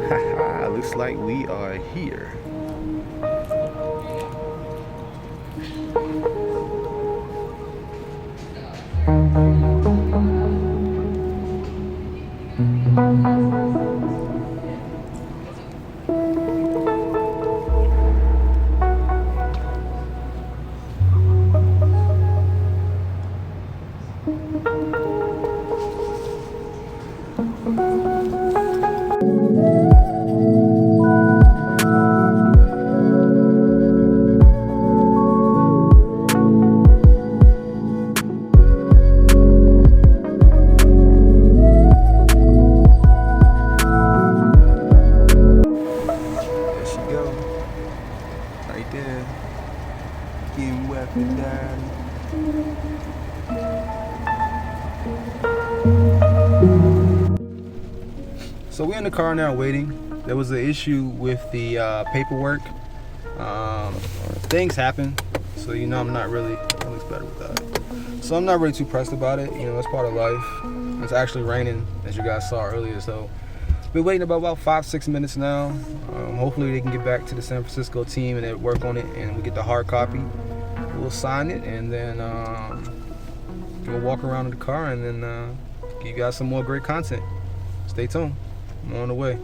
Haha, looks like we are here. So we're in the car now waiting. There was an issue with the paperwork. Things happen, so you know I'm not really, at least better with that. So I'm not really too pressed about it. You know, it's part of life. It's actually raining, as you guys saw earlier. So been waiting about 5-6 minutes now. Hopefully they can get back to the San Francisco team and they work on it, and we get the hard copy. We'll sign it, and then we'll walk around in the car, and then give you guys some more great content. Stay tuned. I'm on the way.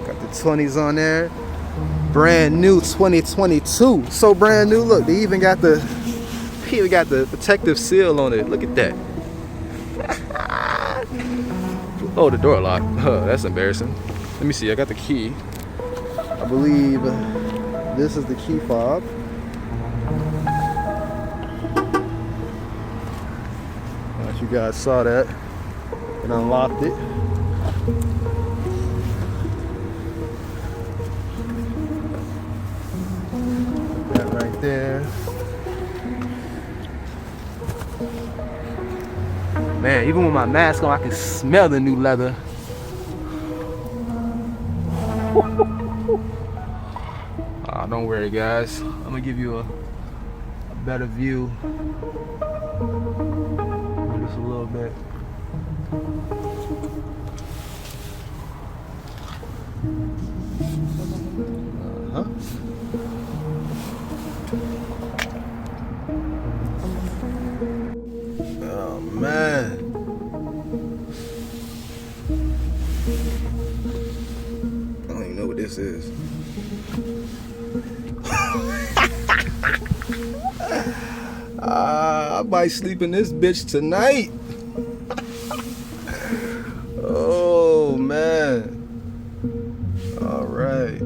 Got the 20s on there. Brand new 2022. So brand new. Look, they even got the protective seal on it. Look at that. Oh, the door locked. That's embarrassing. Let me see. I got the key. I believe this is the key fob. You guys saw that and unlocked it. That right there. Man, even with my mask on, I can smell the new leather. Don't worry, guys. I'm gonna give you a better view. Just a little bit. Oh man. I don't even know what this is. I might sleep in this bitch tonight. Oh man. All right.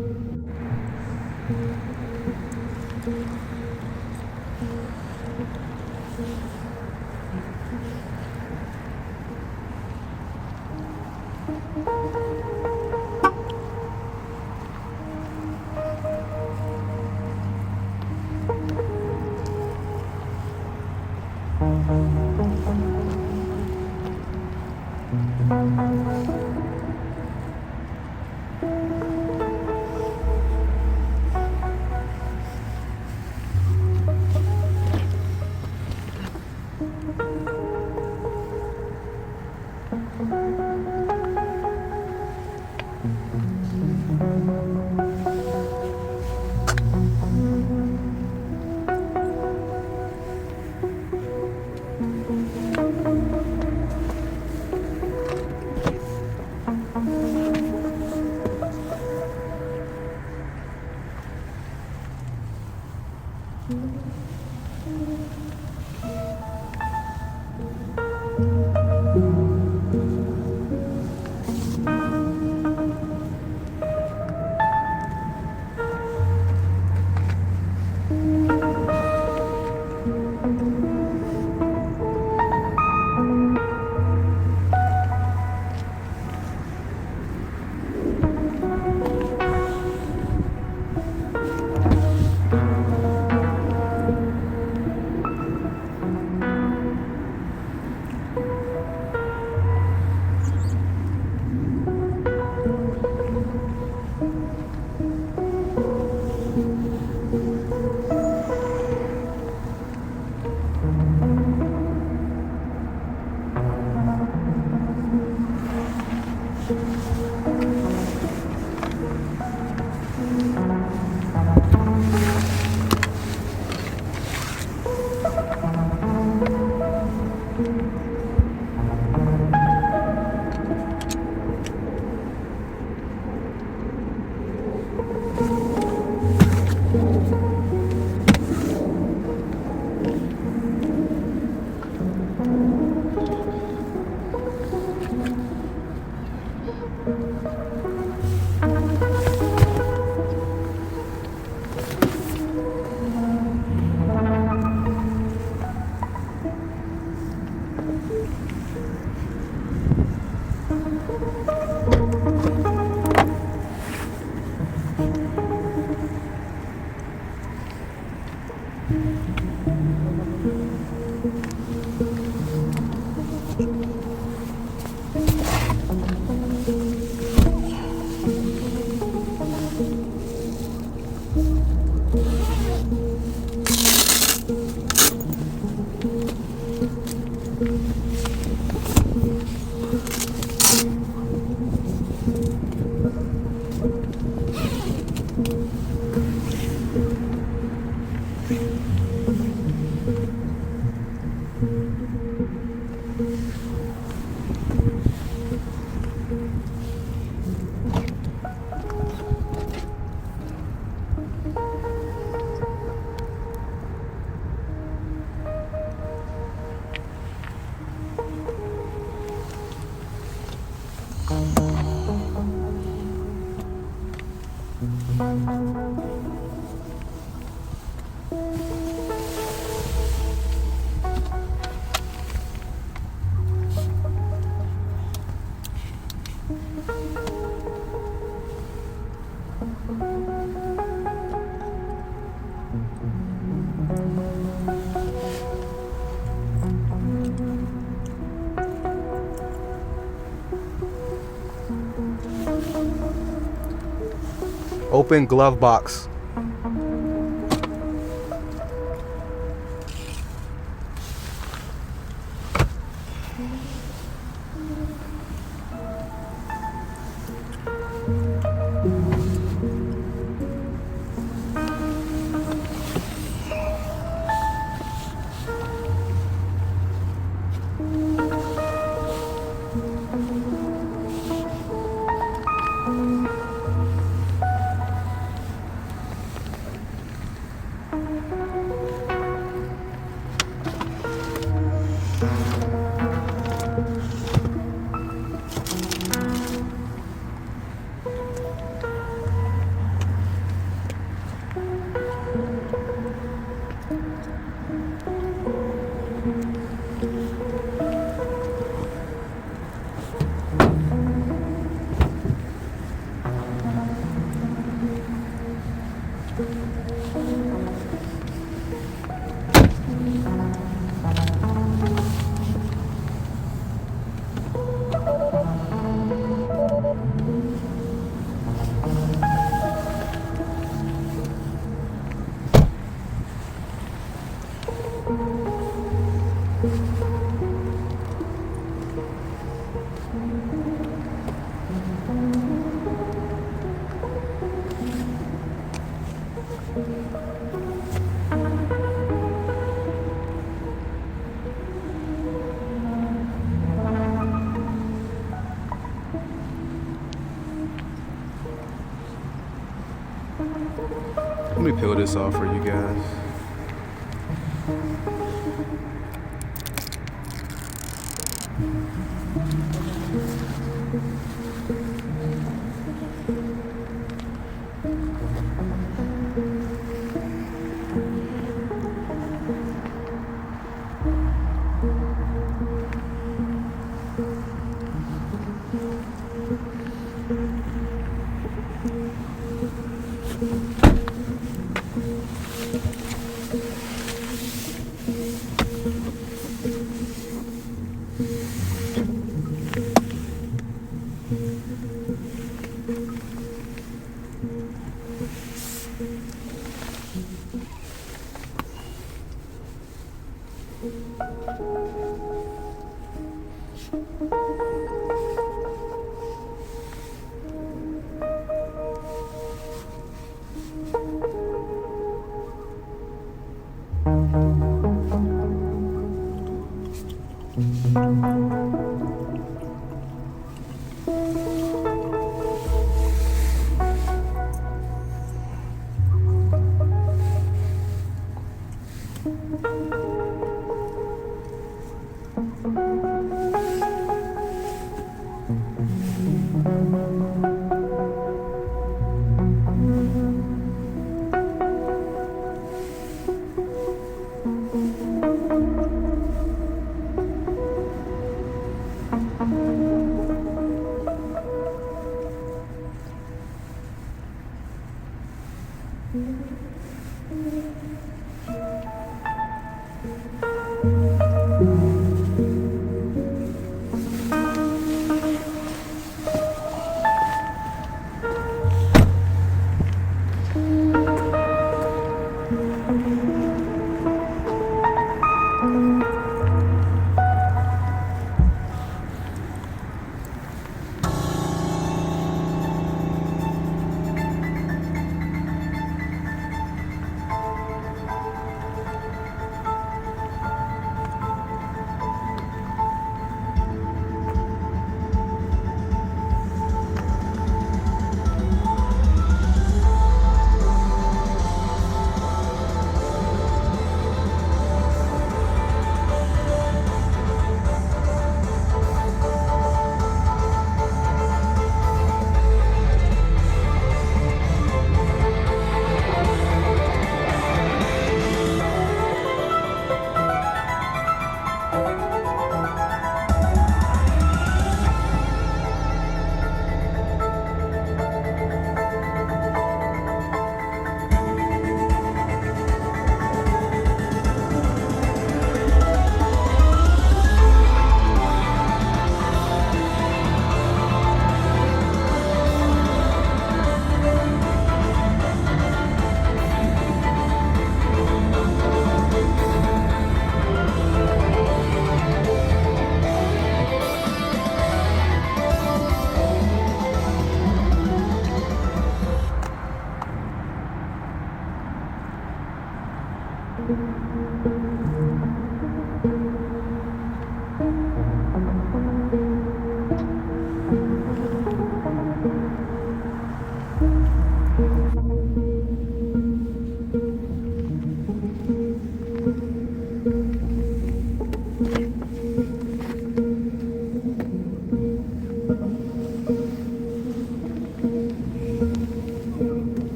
Open glove box. Let me peel this off for you guys.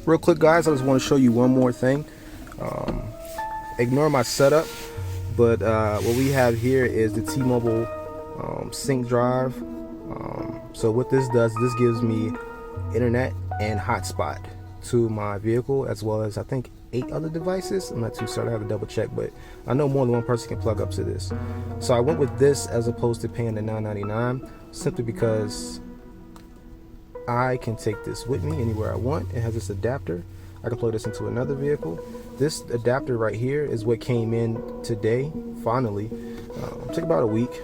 Real quick, guys, I just want to show you one more thing. Ignore my setup, but what we have here is the T-Mobile sync drive. So what this does, this gives me internet and hotspot to my vehicle, as well as I think 8 other devices. I'm not too certain, I have to double check, but I know more than one person can plug up to this. So I went with this as opposed to paying the $9.99, simply because I can take this with me anywhere I want. It has this adapter. I can plug this into another vehicle. This adapter right here is what came in today, finally. It took about a week.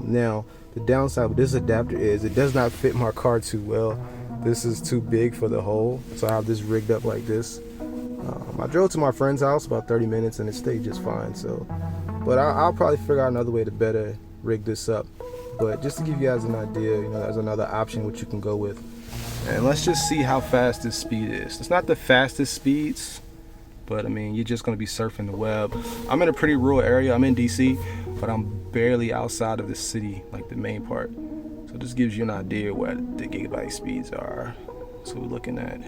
Now, the downside with this adapter is it does not fit my car too well. This is too big for the hole, so I have this rigged up like this. I drove to my friend's house about 30 minutes and it stayed just fine. So, but I'll probably figure out another way to better rig this up. But just to give you guys an idea, you know, there's another option which you can go with. And let's just see how fast this speed is. It's not the fastest speeds, but I mean, you're just gonna be surfing the web. I'm in a pretty rural area. I'm in DC, but I'm barely outside of the city, like the main part. So this gives you an idea what the gigabyte speeds are. So we're looking at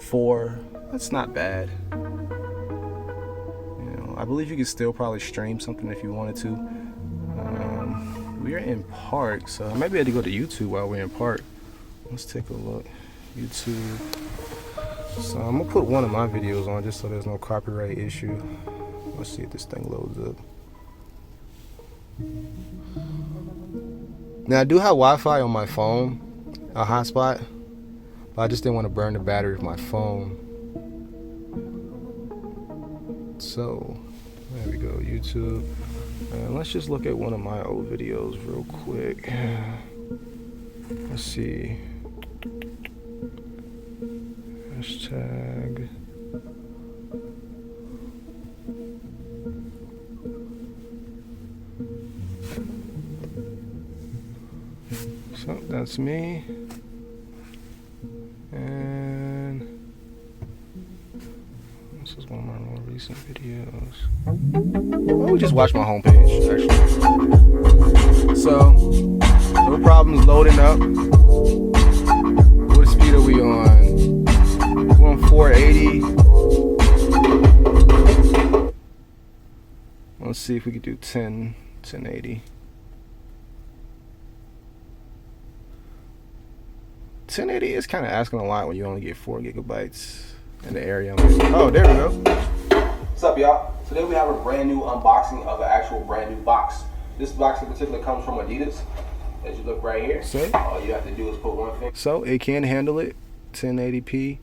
4. That's not bad. You know, I believe you could still probably stream something if you wanted to. We're in park, so maybe I had to go to YouTube while we're in park. Let's take a look. YouTube. So I'm gonna put one of my videos on just so there's no copyright issue. Let's see if this thing loads up. Now I do have Wi-Fi on my phone, a hotspot, but I just didn't want to burn the battery of my phone. So there we go, YouTube. And let's just look at one of my old videos real quick. Let's see. Hashtag. So that's me. And this is one of my more recent videos. Oh, we just watched my homepage, actually. So, no problems loading up. What speed are we on? We're on 480. Let's see if we could do 1080. 1080 is kind of asking a lot when you only get 4 gigabytes in the area. Oh, there we go. What's up, y'all? Today we have a brand new unboxing of an actual brand new box. This box in particular comes from Adidas. As you look right here, so, all you have to do is put one finger. So it can handle it 1080p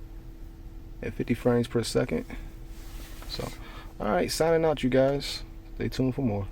at 50 frames per second. So, all right, signing out, you guys. Stay tuned for more.